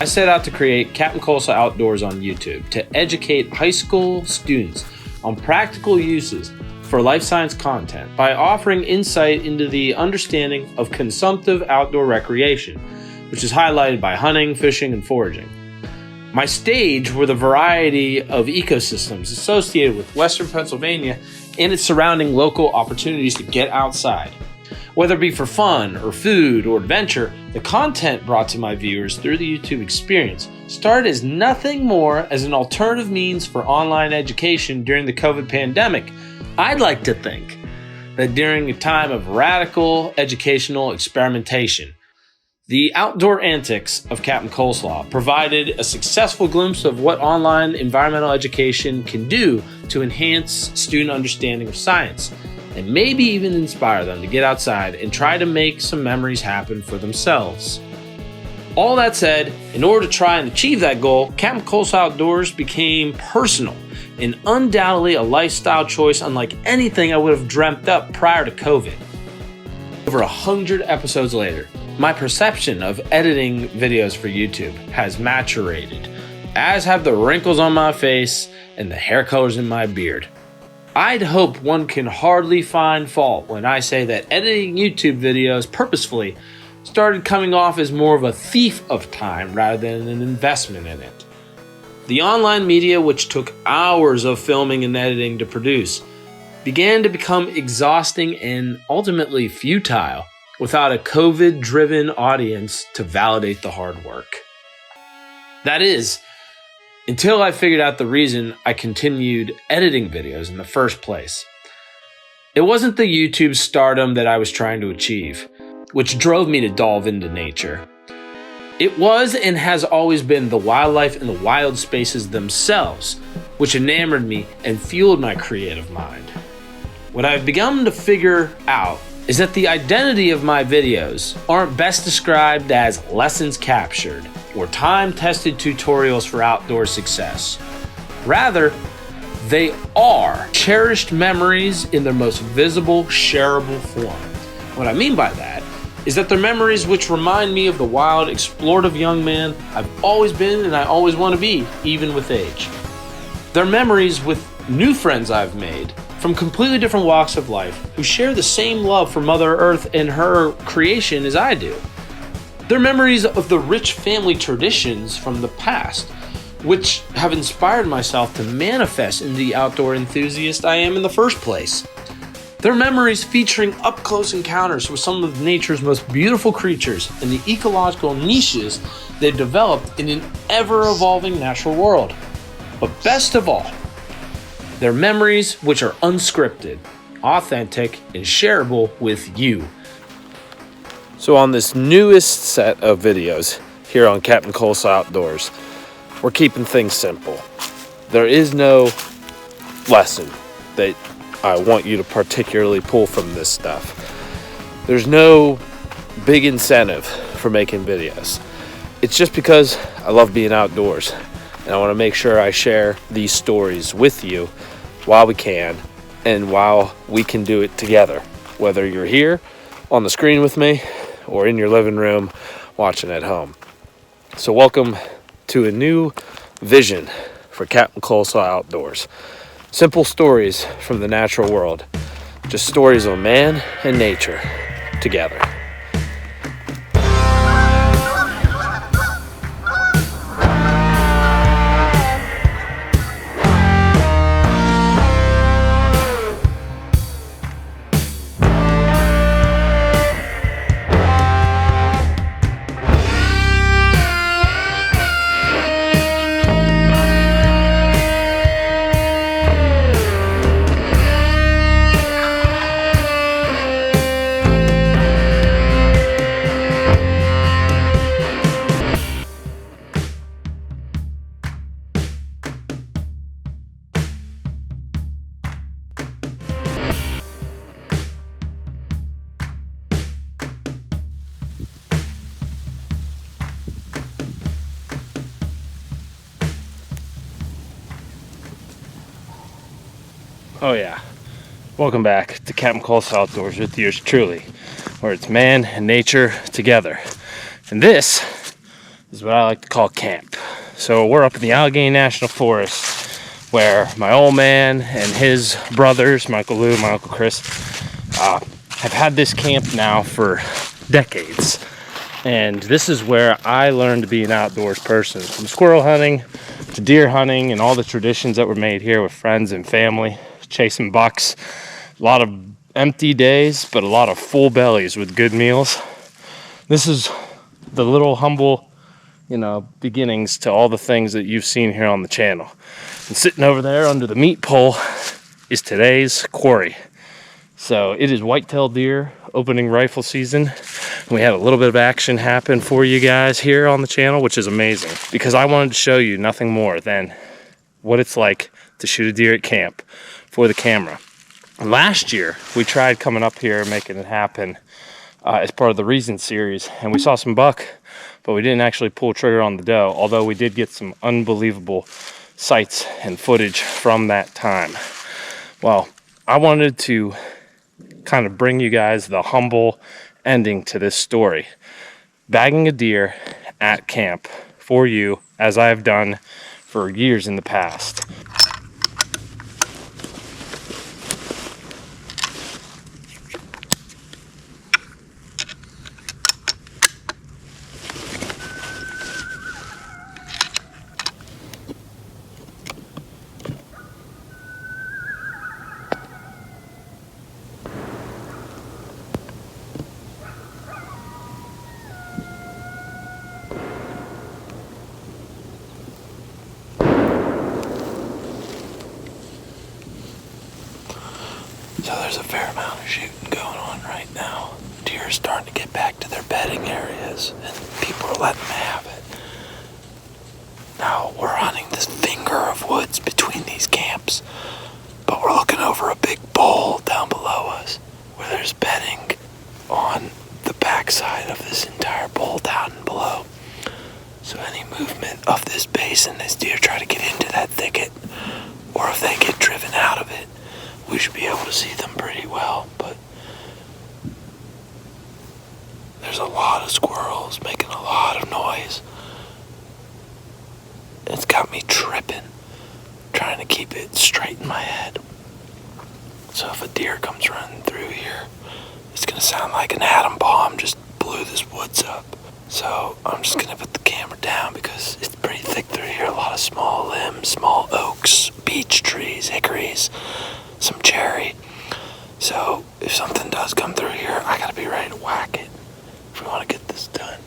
I set out to create Captain Coleslaw Outdoors on YouTube to educate high school students on practical uses for life science content by offering insight into the understanding of consumptive outdoor recreation, which is highlighted by hunting, fishing, and foraging. My stage were the variety of ecosystems associated with Western Pennsylvania and its surrounding local opportunities to get outside. Whether it be for fun or food or adventure, the content brought to my viewers through the YouTube experience started as nothing more as an alternative means for online education during the COVID pandemic. I'd like to think that during a time of radical educational experimentation, the outdoor antics of Captain Coleslaw provided a successful glimpse of what online environmental education can do to enhance student understanding of science, and maybe even inspire them to get outside and try to make some memories happen for themselves. All that said, in order to try and achieve that goal, Captain Coleslaw Outdoors became personal and undoubtedly a lifestyle choice unlike anything I would have dreamt up prior to COVID. Over 100 episodes later, my perception of editing videos for YouTube has maturated, as have the wrinkles on my face and the hair colors in my beard. I'd hope one can hardly find fault when I say that editing YouTube videos purposefully started coming off as more of a thief of time rather than an investment in it. The online media, which took hours of filming and editing to produce, began to become exhausting and ultimately futile without a COVID-driven audience to validate the hard work. That is, until I figured out the reason I continued editing videos in the first place. It wasn't the YouTube stardom that I was trying to achieve, which drove me to delve into nature. It was and has always been the wildlife and the wild spaces themselves, which enamored me and fueled my creative mind. What I've begun to figure out is that the identity of my videos aren't best described as lessons captured or time-tested tutorials for outdoor success. Rather, they are cherished memories in their most visible, shareable form. What I mean by that is that they're memories which remind me of the wild, explorative young man I've always been and I always want to be, even with age. They're memories with new friends I've made from completely different walks of life who share the same love for Mother Earth and her creation as I do. They're memories of the rich family traditions from the past, which have inspired myself to manifest into the outdoor enthusiast I am in the first place. They're memories featuring up-close encounters with some of nature's most beautiful creatures and the ecological niches they've developed in an ever-evolving natural world. But best of all, they're memories which are unscripted, authentic, and shareable with you. So on this newest set of videos here on Captain Coleslaw Outdoors, we're keeping things simple. There is no lesson that I want you to particularly pull from this stuff. There's no big incentive for making videos. It's just because I love being outdoors and I want to make sure I share these stories with you while we can and while we can do it together, whether you're here on the screen with me or in your living room watching at home. So welcome to a new vision for Captain Coleslaw Outdoors. Simple stories from the natural world. Just stories of man and nature together. Oh yeah, welcome back to Captain Coleslaw Outdoors with yours truly, where it's man and nature together. And this is what I like to call camp. So we're up in the Allegheny National Forest, where my old man and his brothers, my Uncle Lou, my Uncle Chris, have had this camp now for decades. And this is where I learned to be an outdoors person, from squirrel hunting to deer hunting and all the traditions that were made here with friends and family, chasing bucks. A lot of empty days, but a lot of full bellies with good meals. This is the little humble, beginnings to all the things that you've seen here on the channel. And sitting over there under the meat pole is today's quarry. So it is whitetail deer opening rifle season. We had a little bit of action happen for you guys here on the channel, which is amazing, because I wanted to show you nothing more than what it's like to shoot a deer at camp for the camera. Last year, we tried coming up here and making it happen as part of the Reason series, and we saw some buck, but we didn't actually pull trigger on the doe, although we did get some unbelievable sights and footage from that time. Well, I wanted to kind of bring you guys the humble ending to this story. Bagging a deer at camp for you, as I have done for years in the past. So there's a fair amount of shooting going on right now. Deer are starting to get back to their bedding areas, and people are letting them have it. Now, we're hunting this finger of woods between these camps, but we're looking over a big bowl down below us, where there's bedding on the backside of this entire bowl down below. So any movement of this basin, as deer try to get into that thicket, or if they get driven out of it, we should be able to see them pretty well. But there's a lot of squirrels making a lot of noise. It's got me tripping, trying to keep it straight in my head. So if a deer comes running through here, it's gonna sound like an atom bomb just blew this woods up. So I'm just gonna put the camera down because it's pretty thick through here. A lot of small limbs, small oaks, beech trees, hickories, some cherry. So if something does come through here, I gotta be ready to whack it if we want to get this done.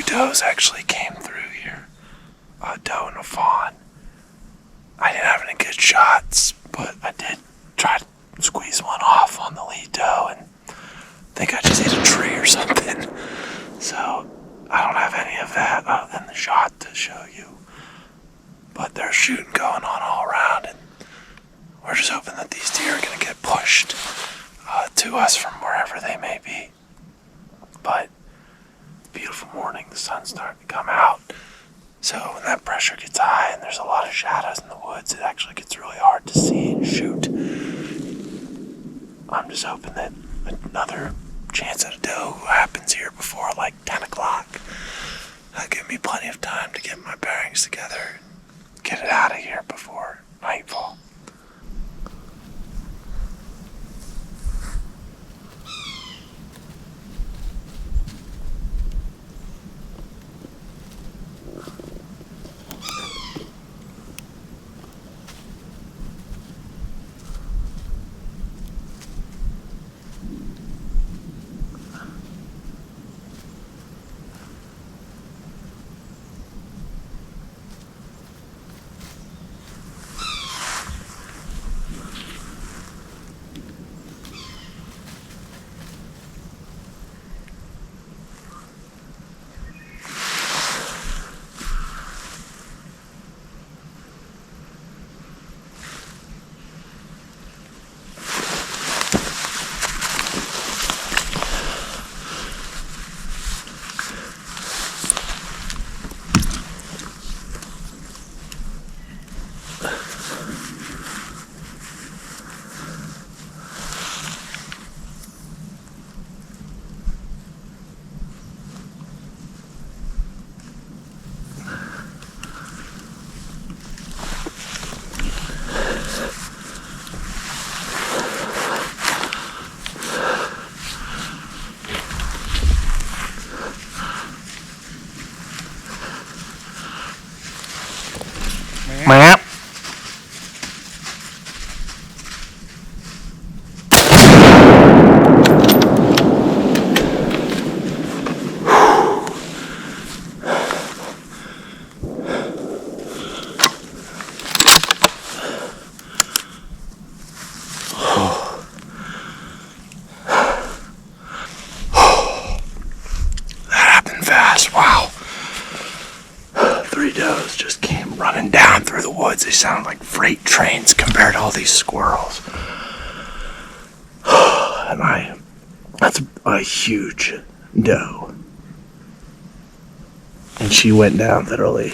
Does actually came through here, a doe and a fawn. I didn't have any good shots, but I did try to squeeze one off on the lead doe, and think I just hit a tree or something. So I don't have any of that other than the shot to show you. But there's shooting going on all around, and we're just hoping that these deer are going to get pushed to us from wherever they may be. But beautiful morning, the sun's starting to come out. So when that pressure gets high and there's a lot of shadows in the woods, it actually gets really hard to see and shoot. I'm just hoping that another chance at a doe happens here before like 10 o'clock. That'll give me plenty of time to get my bearings together, get it out of here before nightfall. Wow. 3 does just came running down through the woods. They sound like freight trains compared to all these squirrels. And that's a huge doe. And she went down literally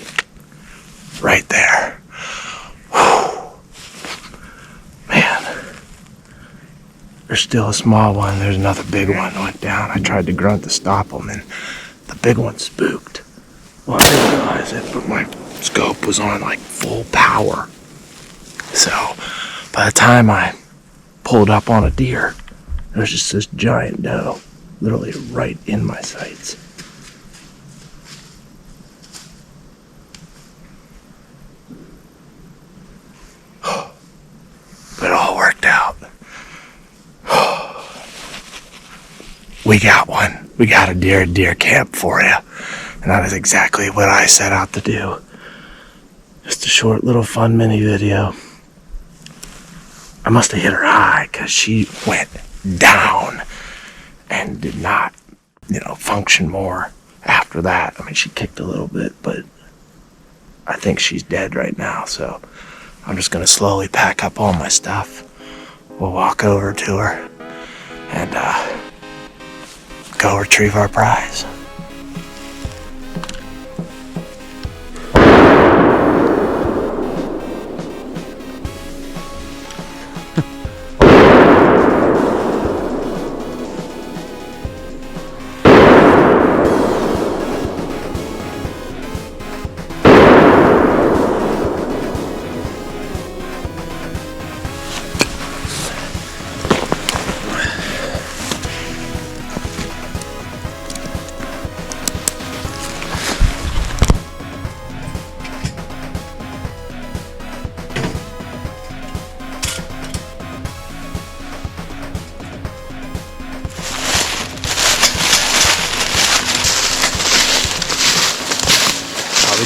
right there. Man. There's still a small one. There's another big one that went down. I tried to grunt to stop them, and the big one spooked. Well, I didn't realize it, but my scope was on like full power. So by the time I pulled up on a deer, there was just this giant doe literally right in my sights. But it all worked out. We got one. We got a deer at deer camp for you. And that is exactly what I set out to do. Just a short little fun mini video. I must have hit her high because she went down and did not, function more after that. I mean, she kicked a little bit, but I think she's dead right now. So I'm just going to slowly pack up all my stuff. We'll walk over to her and go retrieve our prize.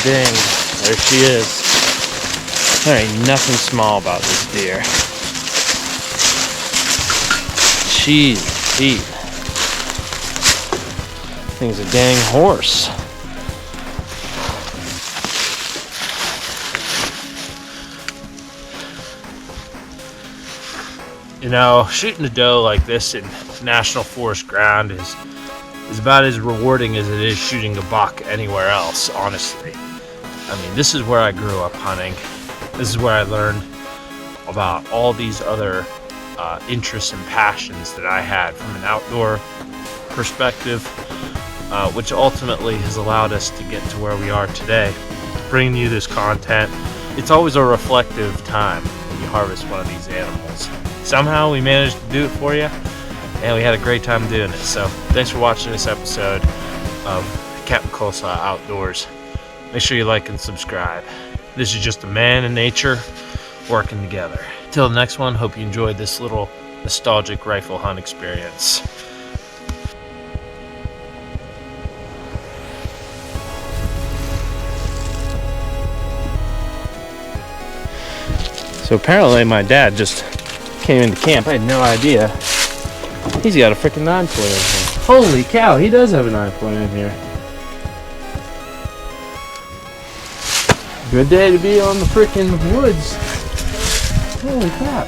Dang, there she is. There ain't nothing small about this deer. She's deep. thing's a dang horse. You know, shooting a doe like this in National Forest ground is about as rewarding as it is shooting a buck anywhere else, honestly. I mean, this is where I grew up hunting. This is where I learned about all these other interests and passions that I had from an outdoor perspective, which ultimately has allowed us to get to where we are today, bringing you this content. It's always a reflective time when you harvest one of these animals. Somehow we managed to do it for you, and we had a great time doing it. So thanks for watching this episode of Captain Coleslaw Outdoors. Make sure you like and subscribe. This is just a man and nature working together. Till the next one, hope you enjoyed this little nostalgic rifle hunt experience. So apparently my dad just came into camp. I had no idea. He's got a freaking 9-point in here. Holy cow, he does have a 9-point in here. Good day to be on the freaking woods. Holy crap.